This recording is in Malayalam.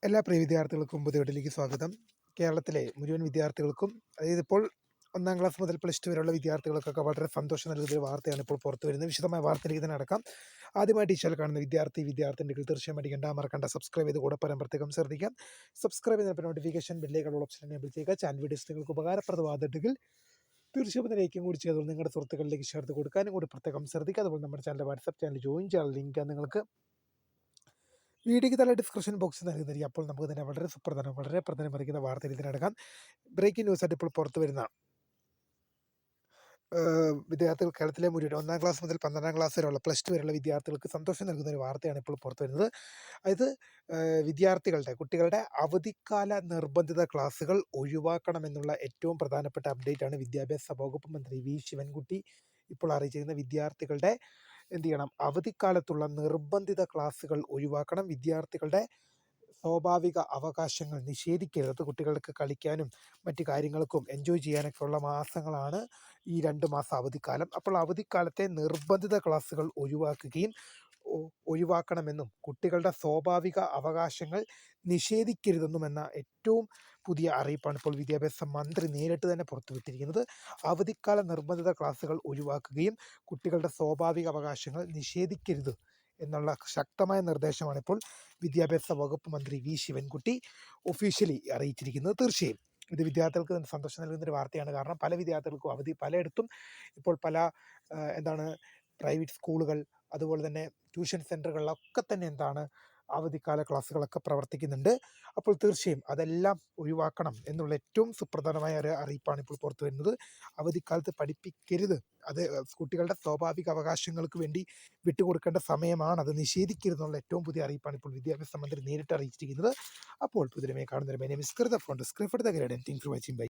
എല്ലാ പ്രിയ വിദ്യാർത്ഥികൾക്കും പുതിയ വീട്ടിലേക്ക് സ്വാഗതം. കേരളത്തിലെ മുഴുവൻ വിദ്യാർത്ഥികൾക്കും, അതായത് ഇപ്പോൾ 1-ാം ക്ലാസ് മുതൽ +2 വരെയുള്ള വിദ്യാർത്ഥികൾക്കൊക്കെ വളരെ സന്തോഷം നൽകുന്ന ഒരു വാർത്തയാണ് ഇപ്പോൾ പുറത്തു വരുന്നത്. വിശദമായ വാർത്തയിലേക്ക് തന്നെ നടക്കാം. ആദ്യമായിട്ട് ഈ ചാനൽ കാണുന്ന വിദ്യാർത്ഥിനികൾ തീർച്ചയായും അടിക്കേണ്ട മറക്കണ്ട സബ്സ്ക്രൈബ് ചെയ്ത് കൂടെ പറയാൻ പ്രത്യേകം ശ്രദ്ധിക്കാം. സബ്സ്ക്രൈബ് ചെയ്തപ്പോൾ നോട്ടിഫിക്കേഷൻ ബെല്ലേക്കുള്ള ഓപ്ഷൻ എനേബിൾ ചെയ്യുക. ചാനൽ വീഡിയോസ് നിങ്ങൾക്ക് ഉപകാരപ്രദമാകുന്നുണ്ടെങ്കിൽ തീർച്ചയായും ലൈക്കും കൂടി ചെയ്തോളൂ. നിങ്ങളുടെ സുഹൃത്തുക്കളിലേക്ക് ചേർത്ത് കൊടുക്കാനും കൂടി പ്രത്യേകം ശ്രദ്ധിക്കുക. അതുപോലെ നമ്മുടെ ചാനൽ വാട്സ്ആപ്പ് ചാനൽ ജോയിൻ ചെയ്യാൻ ലിങ്ക് നിങ്ങൾക്ക് വീഡിയോയ്ക്ക് താഴെ ഡിസ്ക്രിപ്ഷൻ ബോക്സിൽ നൽകുന്നതായിരിക്കും. അപ്പോൾ നമുക്ക് തന്നെ വളരെ പ്രധാനമറിയിക്കുന്ന വാർത്തയിൽ ഇതിനടക്കാം. ബ്രേക്കിംഗ് ന്യൂസ് ആയിട്ട് ഇപ്പോൾ പുറത്തു വരുന്ന വിദ്യാർത്ഥികൾ കേരളത്തിലെ മുഴുവൻ 1-ാം ക്ലാസ് മുതൽ 12-ാം ക്ലാസ് വരെയുള്ള +2 വരെയുള്ള വിദ്യാർത്ഥികൾക്ക് സന്തോഷം നൽകുന്ന ഒരു വാർത്തയാണ് ഇപ്പോൾ പുറത്തു വരുന്നത്. അതായത് കുട്ടികളുടെ അവധിക്കാല നിർബന്ധിത ക്ലാസുകൾ ഒഴിവാക്കണമെന്നുള്ള ഏറ്റവും പ്രധാനപ്പെട്ട അപ്ഡേറ്റ് ആണ് വിദ്യാഭ്യാസ വകുപ്പ് മന്ത്രി ശിവൻകുട്ടി ഇപ്പോൾ അറിയിച്ചിരിക്കുന്നത്. വിദ്യാർത്ഥികളുടെ അവധിക്കാലത്തുള്ള നിർബന്ധിത ക്ലാസുകൾ ഒഴിവാക്കണം. വിദ്യാർത്ഥികളുടെ സ്വാഭാവിക അവകാശങ്ങൾ നിഷേധിക്കരുത്. കുട്ടികൾക്ക് കളിക്കാനും മറ്റു കാര്യങ്ങൾക്കും എൻജോയ് ചെയ്യാനൊക്കെ ഉള്ള മാസങ്ങളാണ് ഈ 2 മാസം അവധിക്കാലം. അപ്പോൾ അവധിക്കാലത്തെ നിർബന്ധിത ക്ലാസുകൾ ഒഴിവാക്കണമെന്നും കുട്ടികളുടെ സ്വാഭാവിക അവകാശങ്ങൾ നിഷേധിക്കരുതെന്നും എന്ന ഏറ്റവും പുതിയ അറിയിപ്പാണ് ഇപ്പോൾ വിദ്യാഭ്യാസ മന്ത്രി നേരിട്ട് തന്നെ പുറത്തുവിട്ടിരിക്കുന്നത്. അവധിക്കാല നിർബന്ധിത ക്ലാസുകൾ ഒഴിവാക്കുകയും കുട്ടികളുടെ സ്വാഭാവിക അവകാശങ്ങൾ നിഷേധിക്കരുത് എന്നുള്ള ശക്തമായ നിർദ്ദേശമാണ് ഇപ്പോൾ വിദ്യാഭ്യാസ വകുപ്പ് മന്ത്രി ശിവൻകുട്ടി ഒഫീഷ്യലി അറിയിച്ചിരിക്കുന്നത്. തീർച്ചയായും ഇത് വിദ്യാർത്ഥികൾക്ക് സന്തോഷം നൽകുന്നൊരു വാർത്തയാണ്. കാരണം പല വിദ്യാർത്ഥികൾക്കും അവധി പലയിടത്തും ഇപ്പോൾ പ്രൈവറ്റ് സ്കൂളുകൾ, അതുപോലെ തന്നെ ട്യൂഷൻ സെൻ്ററുകളിലൊക്കെ തന്നെ അവധിക്കാല ക്ലാസ്സുകളൊക്കെ പ്രവർത്തിക്കുന്നുണ്ട്. അപ്പോൾ തീർച്ചയായും അതെല്ലാം ഒഴിവാക്കണം എന്നുള്ള ഏറ്റവും സുപ്രധാനമായ ഒരു അറിയിപ്പാണ് ഇപ്പോൾ പുറത്തു വരുന്നത്. അവധിക്കാലത്ത് പഠിപ്പിക്കരുത്, അത് കുട്ടികളുടെ സ്വാഭാവിക അവകാശങ്ങൾക്ക് വേണ്ടി വിട്ടുകൊടുക്കേണ്ട സമയമാണ്, അത് നിഷേധിക്കരുതെന്നുള്ള ഏറ്റവും പുതിയ അറിയിപ്പാണ് ഇപ്പോൾ വിദ്യാഭ്യാസ മന്ത്രി നേരിട്ട് അറിയിച്ചിരിക്കുന്നത്. അപ്പോൾ പുതിയ കാണുന്നൊരു my name is Kritha from the script the guide and thanks for watching. By.